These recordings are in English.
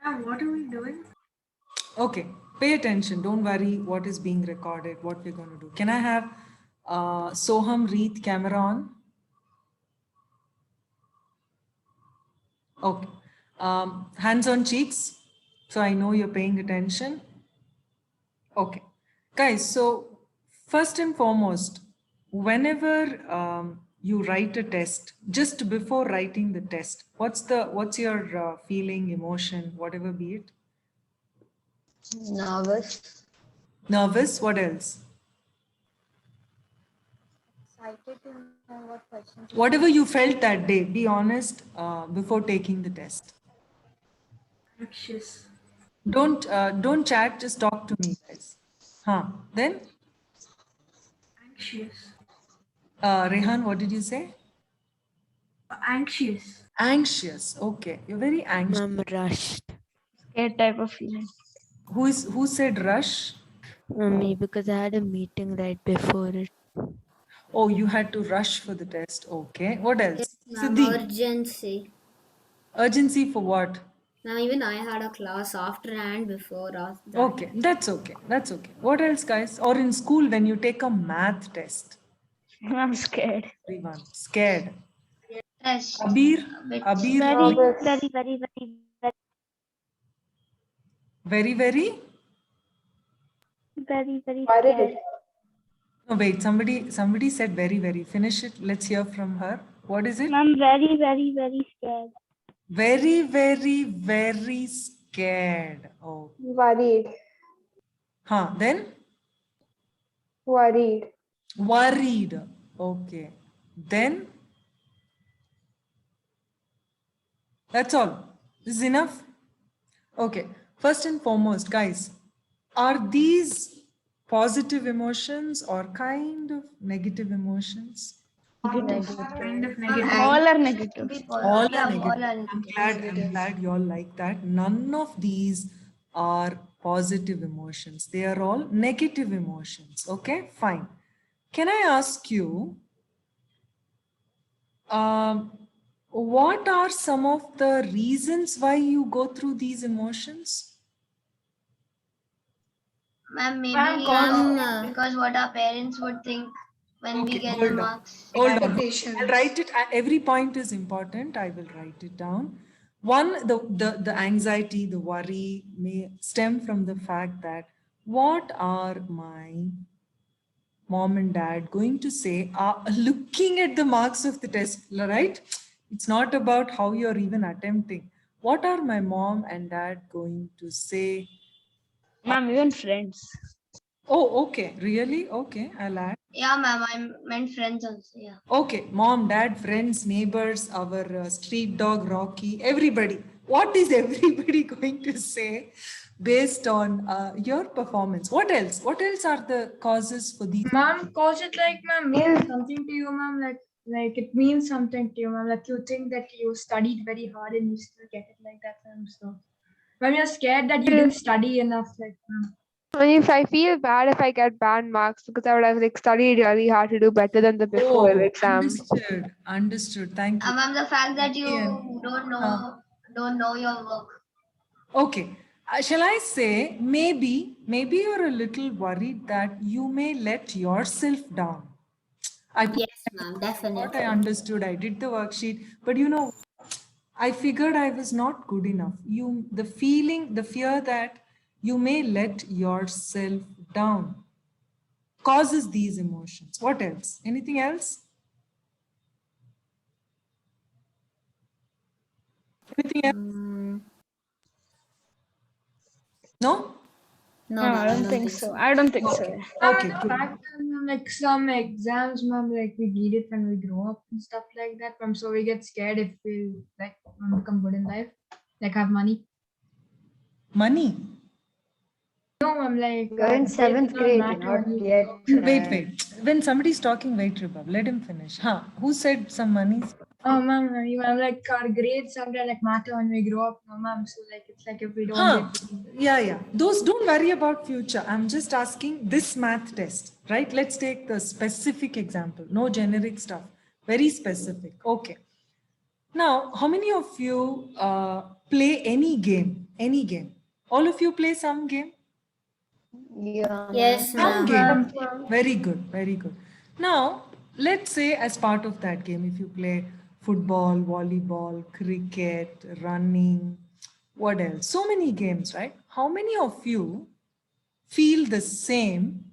What are we doing? Okay, pay attention. Don't worry what is being recorded, what we're going to do. Can I have Soham Reet camera on? Okay. Hands on cheeks. So I know you're paying attention. Okay. Guys, so first and foremost, whenever you write a test, just before writing the test, what's your feeling, emotion, whatever be it? Nervous. Nervous? What else? Excited to know what questions. Whatever you felt that day, be honest before taking the test. Anxious. Don't chat, just talk to me, guys. Huh. Then, Anxious. Rehan, what did you say? Anxious. Anxious. Okay, you're very anxious. I'm rushed. Scared type of feeling. Who said rush? Me, because I had a meeting right before it. Oh, you had to rush for the test. Okay. What else? Ma'am, Siddhi, urgency. urgency for what? Ma'am, even I had a class after and before that. Okay, that's okay. That's okay. What else, guys? Or in school when you take a math test? I'm scared. Everyone scared. Test. Abir, Bit Abir, very. Worried. No, wait. Somebody said very. Finish it. Let's hear from her. What is it? I'm very scared. Very scared. Oh, Worried. Then Worried. worried. Okay. Then that's all. This is enough. Okay. First and foremost, guys, are these positive emotions or kind of negative emotions? Kind of negative. All are negative. All are negative. I'm glad you all like that. None of these are positive emotions. They are all negative emotions. Okay, fine. Can I ask you, what are some of the reasons why you go through these emotions? Ma'am, maybe because what our parents would think when we get the marks. Hold on. I'll write it. Every point is important. I will write it down. One, the anxiety, the worry may stem from the fact that what are my mom and dad going to say looking at the marks of the test, right? It's not about how you're even attempting. What are my mom and dad going to say? Ma'am, even friends. Oh, okay. Really? Okay. I'll add. Yeah, ma'am, I meant friends also. Yeah. Okay. Mom, dad, friends, neighbors, our street dog, Rocky, everybody. What is everybody going to say based on your performance? What else? What else are the causes for these? Ma'am, cause it like ma'am means something to you, ma'am. Like it means something to you, ma'am. Like you think that you studied very hard and you still get it like that, ma'am. So when you're scared that you didn't study enough, like ma'am. If I feel bad if I get bad marks because I would have like studied really hard to do better than the before exam. Understood. Thank you. Ma'am, the fact that you don't know your work. Okay. Shall I say maybe you're a little worried that you may let yourself down. Yes, ma'am, definitely. What I understood, I did the worksheet, but I figured I was not good enough. The fear that you may let yourself down causes these emotions. What else? Anything else? Anything else? No? No, I don't think so. I don't think so. Okay, The good. fact that, ma'am, like some exams, ma'am, like we need it when we grow up and stuff like that, ma'am. So we get scared if we like become good in life, like have money. Money. No, I'm like You're in seventh grade, you're not yet. Wait. When somebody's talking, wait, Ribab, let him finish. Who said some money? Oh, ma'am, I'm like our grades sometimes like matter when we grow up, no, ma'am. So like it's like if we don't get. Yeah. Those don't worry about future. I'm just asking this math test, right? Let's take the specific example. No generic stuff. Very specific. Okay. Now, how many of you play any game? Any game. All of you play some game? Yes, Some ma'am. game. Very good, very good. Now, let's say as part of that game, if you play football, volleyball, cricket, running, what else? So many games, right? How many of you feel the same,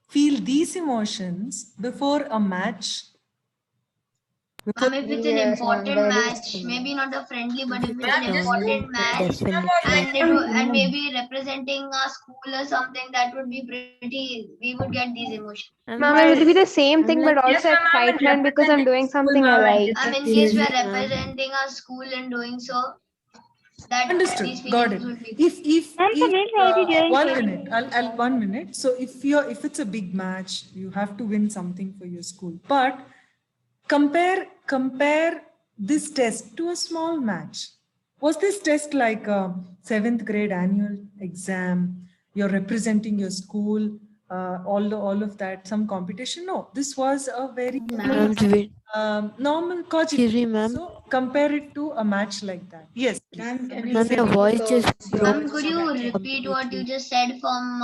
feel these emotions before a match? Before, Ma'am, if it's an important match, maybe not a friendly, but if it's an Ma'am, just important match Definitely. and maybe representing a school or something, that would be pretty. We would get these emotions. Ma'am, it will be the same thing, but yes, also ma'am, I'm excitement because I'm doing something I like. In case we are representing our school and doing so, that understood, these got feelings it. would be. If didn't write it during 1 training. minute, I'll 1 minute. So if it's a big match, you have to win something for your school. But compare this test to a small match. Was this test like a 7th grade annual exam? You're representing your school, all of that, some competition? No, this was a very Ma'am, wait. normal Excuse me, ma'am. So compare it to a match like that. Yes, please. Ma'am, your voice just broke. Ma'am, could you repeat what you just said from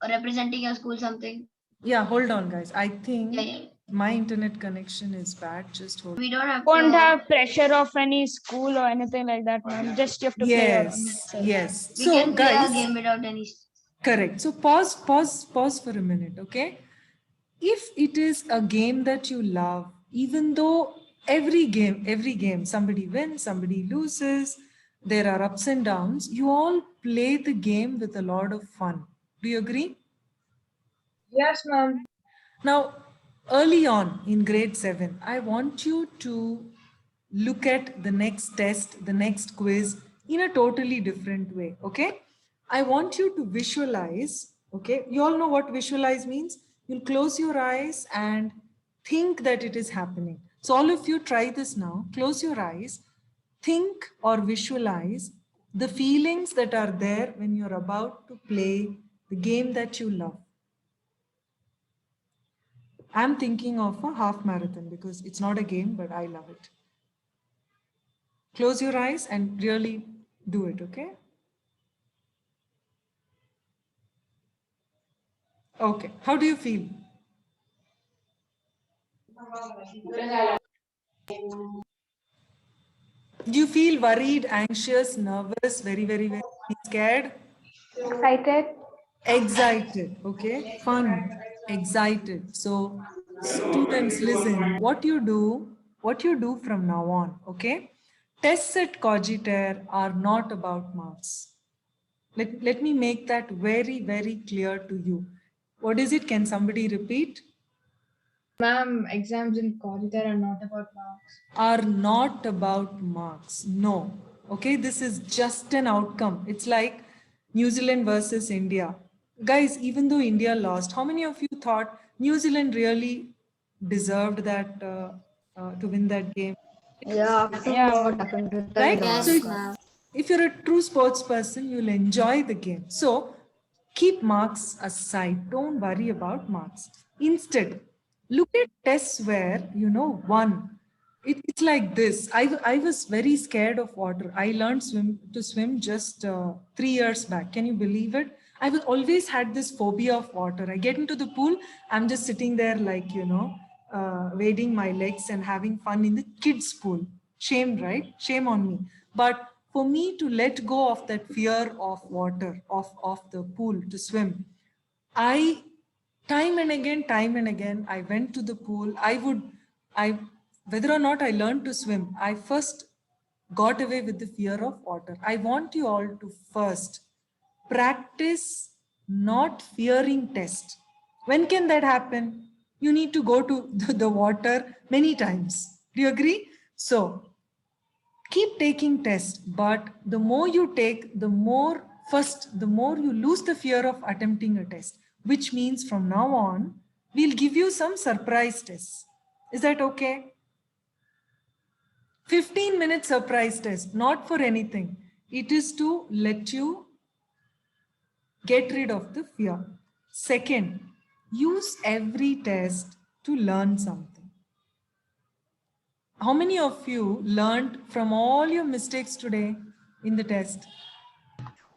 representing your school something? Yeah, hold on, guys. I think Yeah, yeah. my internet connection is bad. Just hold. We don't have Won't to. have pressure of any school or anything like that, ma'am. Just you have to play your own. Yes. We So, can play guys, a game without any. correct. So pause for a minute, okay? If it is a game that you love, even though every game, somebody wins, somebody loses, there are ups and downs, you all play the game with a lot of fun. Do you agree? Yes, ma'am. Now, early on in grade 7, I want you to look at the next test, the next quiz in a totally different way. Okay. I want you to visualize. Okay. You all know what visualize means. You'll close your eyes and think that it is happening. So, all of you try this now. Close your eyes, think or visualize the feelings that are there when you're about to play the game that you love. I'm thinking of a half marathon because it's not a game, but I love it. Close your eyes and really do it, okay? Okay. How do you feel? Do you feel worried, anxious, nervous, very scared? Excited? Excited, okay? Fun, excited. So, students, listen, what you do from now on, okay? Tests at Cogitaire are not about marks. Let me make that very clear to you. What is it? Can somebody repeat? Ma'am, exams in Cogitaire are not about marks. Are not about marks. No. Okay, this is just an outcome. It's like New Zealand versus India. Guys, even though India lost, how many of you thought New Zealand really deserved that to win that game? Yeah. Right? Yes, So ma'am. if you're a true sports person, you'll enjoy the game. So keep marks aside. Don't worry about marks. Instead, look at tests where, one. It's like this. I was very scared of water. I learned to swim just 3 years back. Can you believe it? I was always had this phobia of water. I get into the pool, I'm just sitting there like, wading my legs and having fun in the kids' pool. Shame, right? Shame on me. But for me to let go of that fear of water, of the pool to swim, I time and again, I went to the pool. Whether or not I learned to swim, I first got away with the fear of water. I want you all to first practice not fearing test. When can that happen? You need to go to the water many times. Do you agree? So keep taking tests, but the more you take, the more you lose the fear of attempting a test, which means from now on, we'll give you some surprise tests. Is that okay? 15-minute surprise test, not for anything. It is to let you get rid of the fear. Second, use every test to learn something. How many of you learned from all your mistakes today? in the test?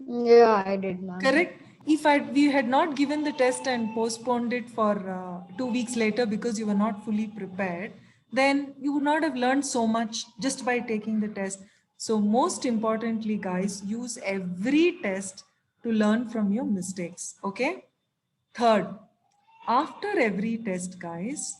Yeah, I did, ma'am. Correct. If we had not given the test and postponed it for 2 weeks later because you were not fully prepared, then you would not have learned so much just by taking the test. So most importantly, guys, use every test to learn from your mistakes. Okay. Third, after every test, guys,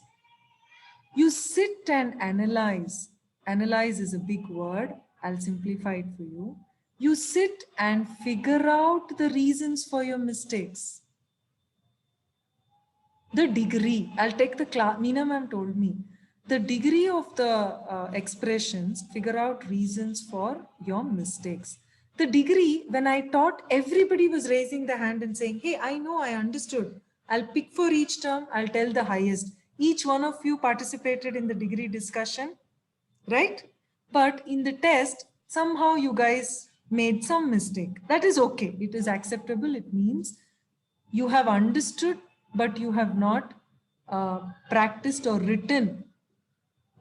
you sit and analyze. Analyze is a big word. I'll simplify it for you. You sit and figure out the reasons for your mistakes. The degree, I'll take the class, Meena ma'am told me, the degree of the expressions, figure out reasons for your mistakes. The degree, when I taught, everybody was raising the hand and saying, hey, I know, I understood. I'll pick for each term, I'll tell the highest. Each one of you participated in the degree discussion, right? But in the test, somehow you guys made some mistake. That is okay. It is acceptable. It means you have understood, but you have not practiced or written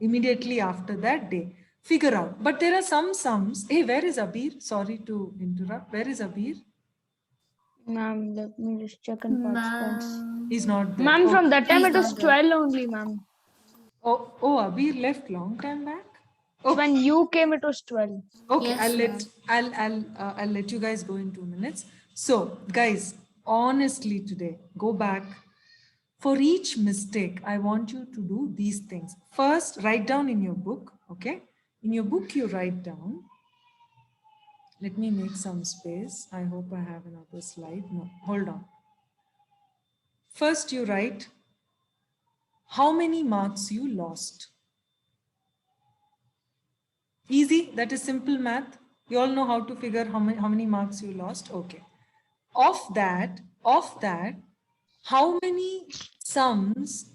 immediately after that day. Figure out. But there are some sums. Hey, where is Abir? Sorry to interrupt. Where is Abir? Ma'am, let me just check in participants. He's not there. Ma'am, Oh. from that time it was 12 only, ma'am. Oh, Abir left long time back. When you came, it was 12. Okay, I'll let you guys go in 2 minutes. So, guys, honestly today, go back. For each mistake, I want you to do these things. First, write down in your book, okay? In your book, you write down. Let me make some space. I hope I have another slide. No, hold on. First, you write how many marks you lost. Easy, that is simple math. You all know how to figure how many marks you lost. Okay. Of that, how many sums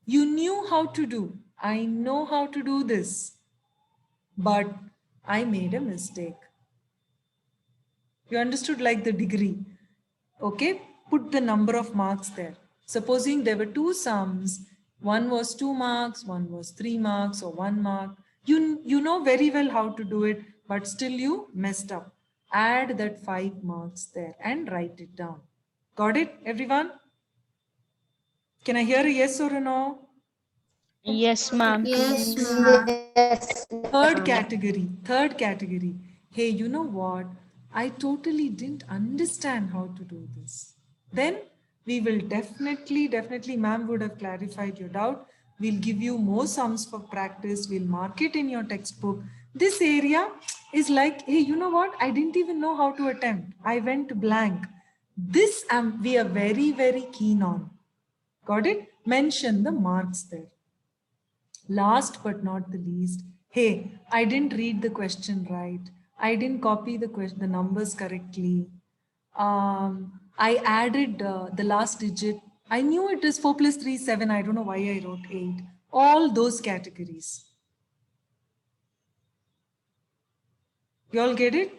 you knew how to do? I know how to do this, but I made a mistake. You understood, like the degree. Okay, put the number of marks there. Supposing there were 2 sums, one was 2 marks, one was 3 marks or 1 mark. You know very well how to do it, but still you messed up. Add that 5 marks there and write it down. Got it, everyone? Can I hear a yes or a no? Yes, ma'am. Yes, ma'am. Third category. Hey, you know what? I totally didn't understand how to do this. Then we will definitely, ma'am would have clarified your doubt. We'll give you more sums for practice. We'll mark it in your textbook. This area is like, hey, you know what? I didn't even know how to attempt. I went blank. This we are very, very keen on. Got it? Mention the marks there. Last but not the least, hey, I didn't read the question right. I didn't copy the numbers correctly. I added the last digit. I knew it is 4 plus 3 is 7. I don't know why I wrote 8. All those categories. You all get it?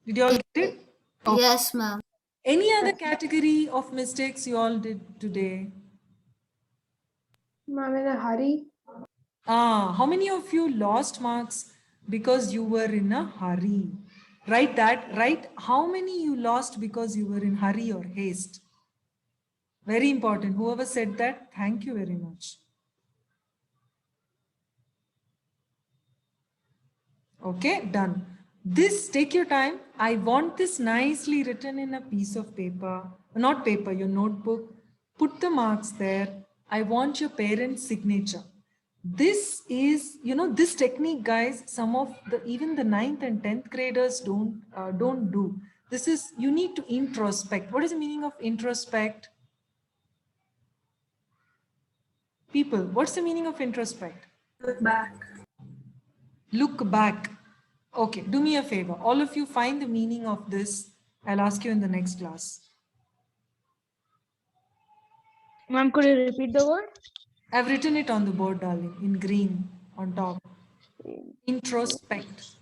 Did you all get it? Okay. Yes, ma'am. Any other category of mistakes you all did today? Ma'am, in a hurry. How many of you lost marks because you were in a hurry? Write that, right? How many you lost because you were in hurry or haste? Very important. Whoever said that, thank you very much. Okay, done. This, take your time. I want this nicely written in a piece of paper, not paper, your notebook. Put the marks there. I want your parents' signature. This is, this technique, guys, some of even the 9th and 10th graders don't do. This is, you need to introspect. What is the meaning of introspect? People, what's the meaning of introspect? Look back. Look back. Okay, do me a favor. All of you find the meaning of this. I'll ask you in the next class. Ma'am, could you repeat the word? I've written it on the board, darling, in green on top. Introspect.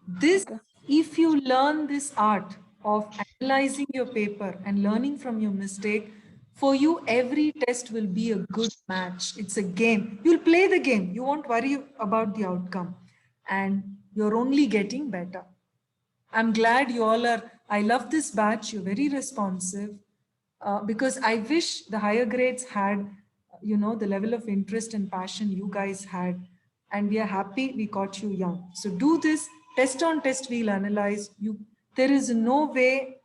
This, if you learn this art of analyzing your paper and learning from your mistake, for you, every test will be a good match. It's a game. You'll play the game. You won't worry about the outcome. And You're only getting better. I'm glad you all are, I love this batch. You're very responsive because I wish the higher grades had, the level of interest and passion you guys had. And we are happy we caught you young. So do this test on test, we'll analyze you. There is no way,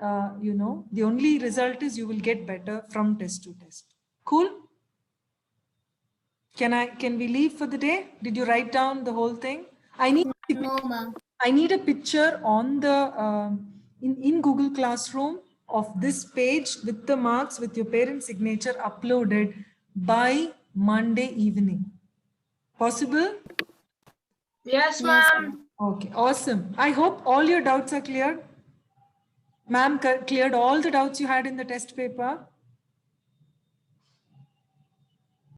the only result is you will get better from test to test. Cool? Can we leave for the day? Did you write down the whole thing? I need a picture on the in Google Classroom of this page with the marks with your parent signature uploaded by Monday evening. Possible? Yes, ma'am. Okay, awesome. I hope all your doubts are cleared. Ma'am cleared all the doubts you had in the test paper.